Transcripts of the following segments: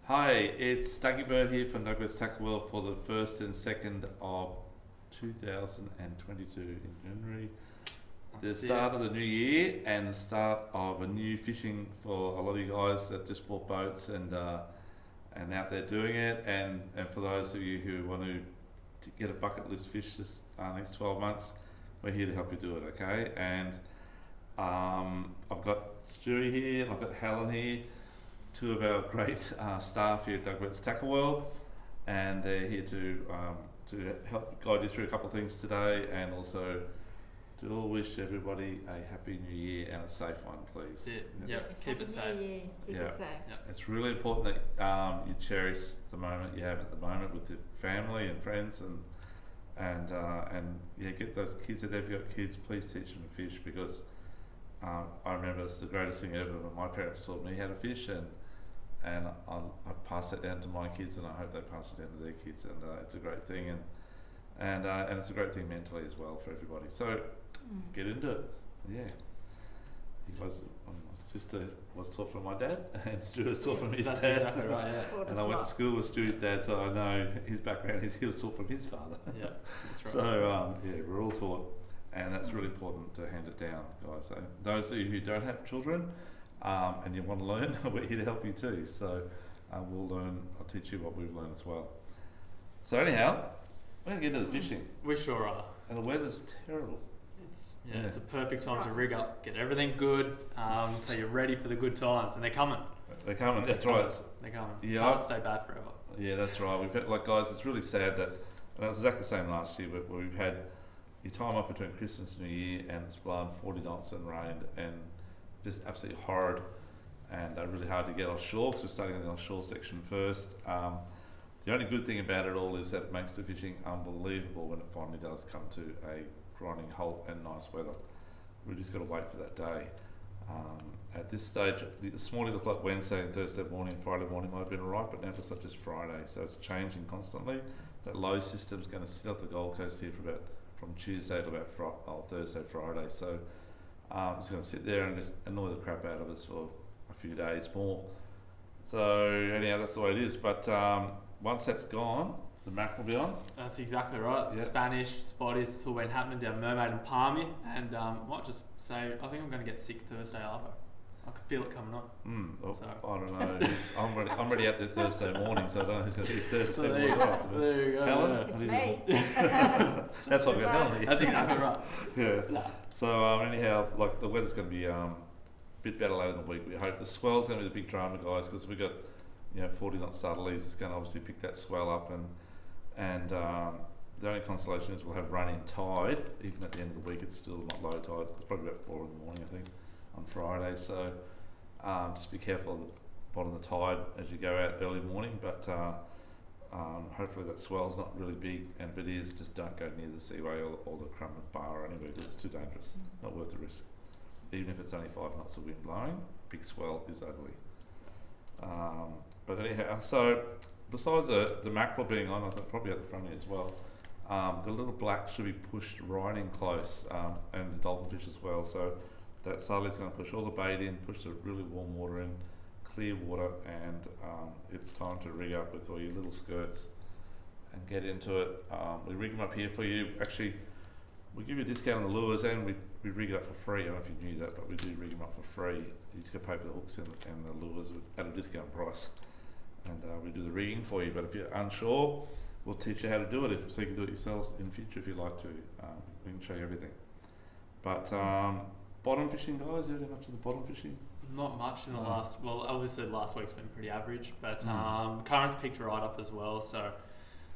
Hi, it's Dougie Bird here from Douglas Tackle World for the 1st and 2nd of 2022 in January. The start of the new year and the start of a new fishing for a lot of you guys that just bought boats and out there doing it, and for those of you who want to get a bucket list fish this next 12 months, we're here to help you do it, okay? And I've got Stewie here and I've got Helen here, two of our great staff here at Douglas Tackle World, and they're here to help guide you through a couple of things today, and also to all wish everybody a happy new year and a safe one, please. That's it. Yep. Keep it safe. Keep it safe. Yep. It's really important that you cherish the moment you have at the moment with your family and friends, and get those kids, if they've got kids, please teach them to fish, because I remember it's the greatest thing ever when my parents taught me how to fish, and I've passed it down to my kids, and I hope they pass it down to their kids, and it's a great thing, and it's a great thing mentally as well for everybody. So get into it. Yeah, you guys, my sister was taught from my dad, and Stu was taught from his That's dad. exactly right. Yeah. And I went to school with Stu's dad, so I know his background. He was taught from his father. Yeah, that's right. So we're all taught, and that's really important to hand it down, guys. So those of you who don't have children and you want to learn, we're here to help you too. So we'll learn. I'll teach you what we've learned as well. So anyhow, we're going to get into the fishing. We sure are. And the weather's terrible. It's a perfect time to rig up, get everything good, so you're ready for the good times, and they're coming. They're coming. That's right. They're coming. Yeah. Can't stay bad forever. Yeah, that's right. We've had, guys, it's really sad that, and it was exactly the same last year, but we've had your time up between Christmas and New Year, and it's blown 40 knots and rained, and just absolutely horrid, and really hard to get offshore, because we're starting in the offshore section first. The only good thing about it all is that it makes the fishing unbelievable when it finally does come to a grinding halt and nice weather. We've just got to wait for that day. At this stage, this morning looked like Wednesday and Thursday morning, Friday morning might have been alright, but now it looks like just Friday, so it's changing constantly. That low system's going to sit off the Gold Coast here for from Tuesday to about Thursday, Friday, so it's going to sit there and just annoy the crap out of us for a few days more. So anyhow, that's the way it is, but once that's gone, the Mac will be on. That's exactly right. Yep. Spanish, spotties, it's all been happening down Mermaid and Palmy, and might just say, I think I'm going to get sick Thursday after. I can feel it coming on. So. I don't know. I'm ready out there Thursday morning, so I don't know who's going to be Thursday morning. There you go. Helen? Yeah. It's me. That's what we're going to That's exactly right. Yeah. Nah. So anyhow, the weather's going to be a bit better later in the week. We hope the swell's going to be the big drama, guys, because we've got 40 knot southerlies. It's going to obviously pick that swell up, and the only consolation is we'll have running tide. Even at the end of the week, it's still not low tide. It's probably about 4 in the morning, I think, on Friday. So just be careful of the bottom of the tide as you go out early morning. But hopefully that swell's not really big, and if it is, just don't go near the seaway or the Crumman Bar or anywhere, because it's too dangerous. Not worth the risk. Even if it's only 5 knots of wind blowing, big swell is ugly. But anyhow, so besides the mackerel being on, I think probably at the front here as well, the little black should be pushed right in close, and the dolphin fish as well. So that southerly's going to push all the bait in, push the really warm water in, clear water, and it's time to rig up with all your little skirts and get into it. We rig them up here for you. Actually, we give you a discount on the lures, and we rig it up for free. I don't know if you knew that, but we do rig them up for free. You just got to pay for the hooks and the lures at a discount price, and we do the rigging for you. But if you're unsure, we'll teach you how to do it, so you can do it yourselves in future if you like to. We can show you everything. But bottom fishing, guys, you heard much of the bottom fishing? Not much in the last. Well, obviously last week's been pretty average, but currents picked right up as well. So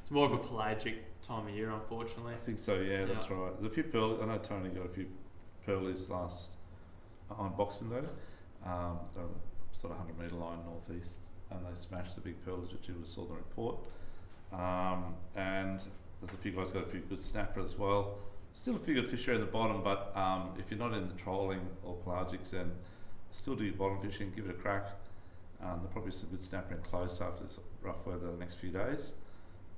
it's more of a pelagic time of year, unfortunately. I think so. Yeah, that's right. There's a few pearlies. I know Tony got a few pearlies on Boxing Day. They're sort of 100 metre line northeast, and they smashed the big pearlies, which you saw in the report. And there's a few guys got a few good snapper as well. Still a few good fish around the bottom, but if you're not in the trolling or pelagics, then still do your bottom fishing, give it a crack. There'll probably be some good snapper in close after this rough weather the next few days.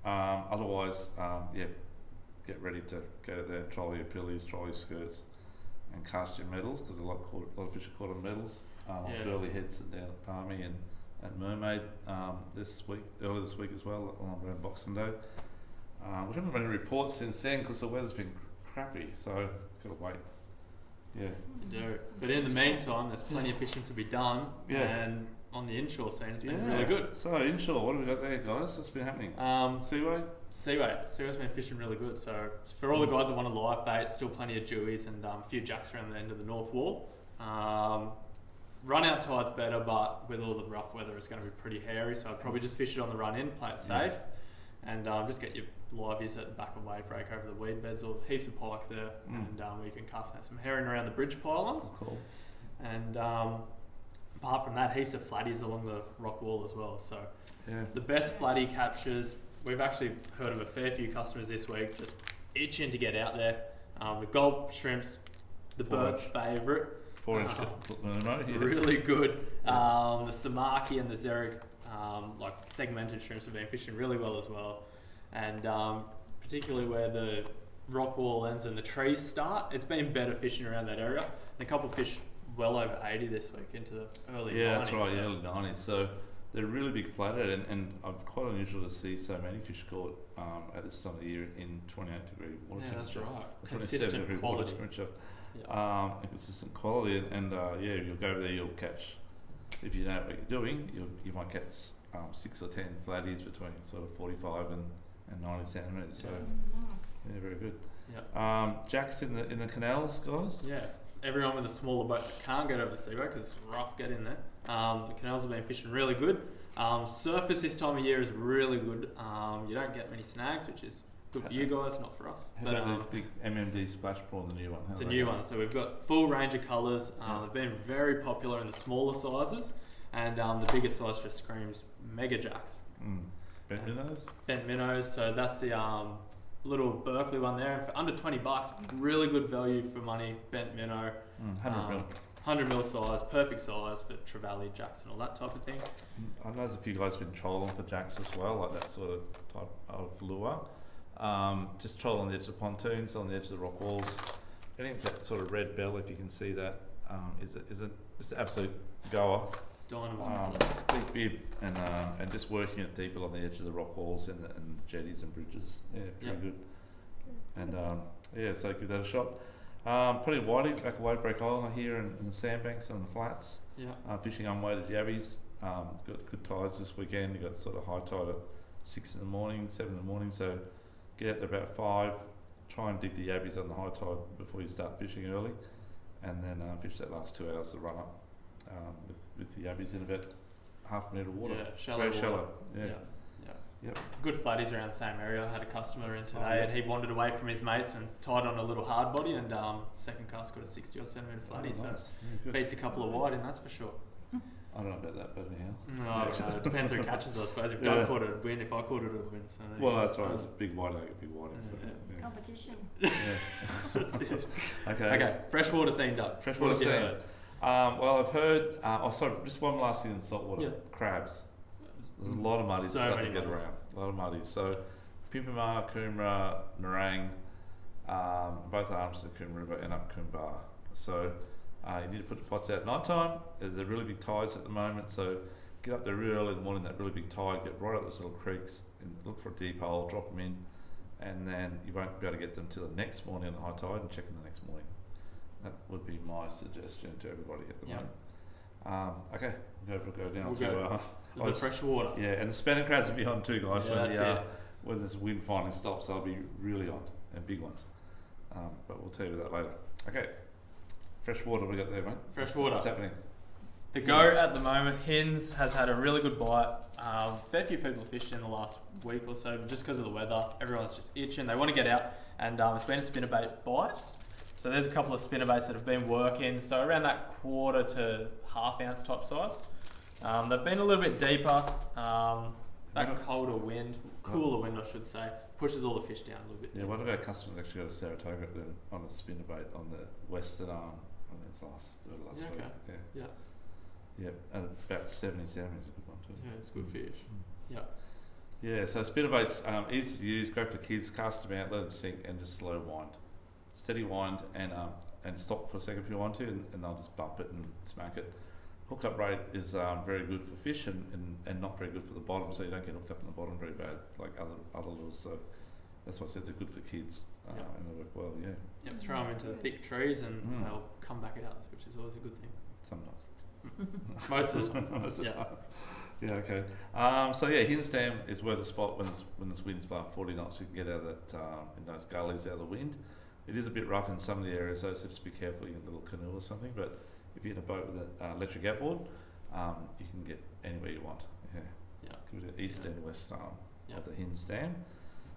Otherwise, get ready to go out there and troll your pillies, troll your skirts, and cast your medals, because a lot of fish are caught on medals, on burley heads down at Palmy and at Mermaid earlier this week as well, around Boxing Day. We haven't run any reports since then because the weather's been crappy, so it's got to wait. Yeah. You do. But in the meantime, there's plenty of fishing to be done. Yeah. And on the inshore scene, it's been really good. So inshore, what have we got there, guys? What's been happening? Seaway? Seaway's been fishing really good. So for all the guys that want a live bait, still plenty of dewies and a few jacks around the end of the north wall. Run out tide's better, but with all the rough weather, it's going to be pretty hairy. So I'd probably just fish it on the run in, play it safe, and just get your liveys at the back of wave break over the weed beds, or heaps of pike there, and you can cast out some herring around the bridge pylons. Cool. And apart from that, heaps of flatties along the rock wall as well. So the best flatty captures, we've actually heard of a fair few customers this week just itching to get out there. The gulp shrimps, the bird's favourite. 4-inch really good. The samaki and the zerg, like segmented shrimps, have been fishing really well as well. And particularly where the rock wall ends and the trees start, it's been better fishing around that area. And a couple of fish well over 80 this week into the early 90s. Yeah, that's right, early 90s. So they're really big flathead, and quite unusual to see so many fish caught at this time of the year in 28 degree water temperature. Yeah, that's right. 27 degree water temperature. And consistent quality, and you'll go over there, you'll catch, if you know what you're doing, you might catch 6 or 10 flatties between sort of 45 and 90 centimetres. So Nice. yeah, very good. Yeah. Jacks in the canals, guys. Yeah, everyone with a smaller boat that can't get over the seaway because it's rough get in there. The canals have been fishing really good. Surface this time of year is really good. You don't get many snags, which is good for you guys, not for us. How about this big MMD splash prawn, the new one? It's a new one, so we've got full range of colours. They've been very popular in the smaller sizes, and the bigger size just screams mega jacks. Bent minnows? Bent minnows, so that's the little Berkeley one there. And for under $20, really good value for money, bent minnow. 100 mil. 100 mil size, perfect size for trevally jacks and all that type of thing. I know there's a few guys been trolling for jacks as well, like that sort of type of lure. Just troll on the edge of the pontoons, on the edge of the rock walls. I think that sort of red bell, if you can see that, is an absolute goer. Dynamite. Big bib, and just working it deeper on the edge of the rock walls and jetties and bridges. Yeah, pretty good. And so give that a shot. Pretty whitey, back of Wade Break Island here in the sandbanks and the flats. Fishing unweighted yabbies. Got good tides this weekend. You got sort of high tide at 6 in the morning, 7 in the morning. So get out there about 5. Try and dig the yabbies on the high tide before you start fishing early, and then fish that last 2 hours to run up with the yabbies in about half a metre of water. Yeah, shallow. Very water. shallow. Yeah. Yep. Good flatties around the same area. I had a customer in today, and he wandered away from his mates and tied on a little hard body, and second cast got a 60 odd centimetre flatty. So beats a couple of wide in, that's for sure. I don't know about that, but anyhow. No, it depends who catches, I suppose. If Doug caught it, it'd win. If I caught it, it'd win. So well, that's right. It's a big white egg, big white egg. It's competition. That's it. Okay. Freshwater scene, Doug. Freshwater scene. Well, I've heard. Just one last thing in saltwater. Yeah. Crabs. There's a lot of muddies starting to get around. A lot of muddies. So, Pimpama, Coomera, Nerang, both arms of the Coomera River end up Coombar. So, you need to put the pots out at night time. They're really big tides at the moment, so get up there really early in the morning, that really big tide, get right up those little creeks and look for a deep hole, drop them in, and then you won't be able to get them till the next morning on the high tide and check them the next morning. That would be my suggestion to everybody at the moment. Okay, we'll go down to the fresh water. Yeah, and the spanning crabs will be on too, guys. Yeah, when this wind finally stops, they'll be really on, and big ones. But we'll tell you that later. Okay. Fresh water, we got there, mate. Fresh water. What's happening? The go at the moment, Hins has had a really good bite. Fair few people have fished in the last week or so, but just because of the weather, everyone's just itching. They want to get out, and it's been a spinnerbait bite. So there's a couple of spinnerbaits that have been working, so around that quarter to half ounce type size. They've been a little bit deeper. That cooler wind, I should say, pushes all the fish down a little bit. Yeah, one of our customers actually got a Saratoga then on a spinnerbait on the western arm. I think it's last week. Yeah. Yeah, and about 70 centimetres is a good one too. Yeah, it's good fish. Yeah, so spinnerbaits, easy to use, great for kids, cast them out, let them sink, and just slow wind. Steady wind and stop for a second if you want to, and they'll just bump it and smack it. hookup rate is very good for fish and not very good for the bottom, so you don't get hooked up in the bottom very bad like other lures. So that's why I said they're good for kids and they work well. Yeah. Yep, throw them into the thick trees and they'll come back out, which is always a good thing. Sometimes. Most of the time. Most of the time. Yeah, okay. So yeah, Hin's Dam is worth a spot when this wind's blowing 40 knots. You can get out of that in those gullies out of the wind. It is a bit rough in some of the areas, though, so just be careful. You get a little canoe or something. But if you're in a boat with an electric outboard, you can get anywhere you want. Yeah. Give it east and west of the Hin's Dam.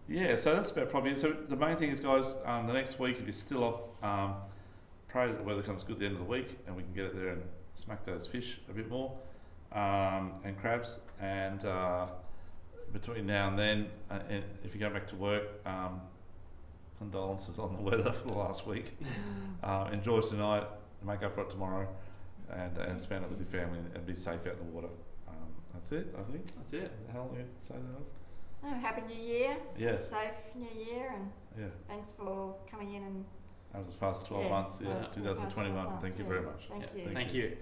Yeah, so that's about probably it. So the main thing is, guys, the next week, if you're still off, pray that the weather comes good at the end of the week and we can get it there and smack those fish a bit more, and crabs. And between now and then, and if you go back to work, condolences on the weather for the last week. Enjoy tonight, make up for it tomorrow, and spend it with your family and be safe out in the water. That's it, I think. That's it. How long you say that? Oh, Happy New Year. Yeah. Safe New Year, and thanks for coming in and. That was past 12 months, 2021. Thank you very much. Thank you. Thank you.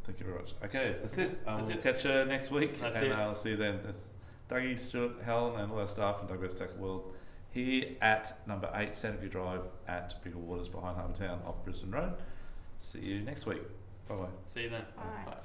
Thank you very much. Okay, that's it. That's we'll it. catch you next week. That's and it. I'll see you then. That's Dougie, Stuart, Helen, and all our staff from Douglas Tackle World here at number 8 Sandview Drive at Bigger Waters behind Harbour Town off Brisbane Road. See you next week. Bye bye. See you then. Bye. Bye.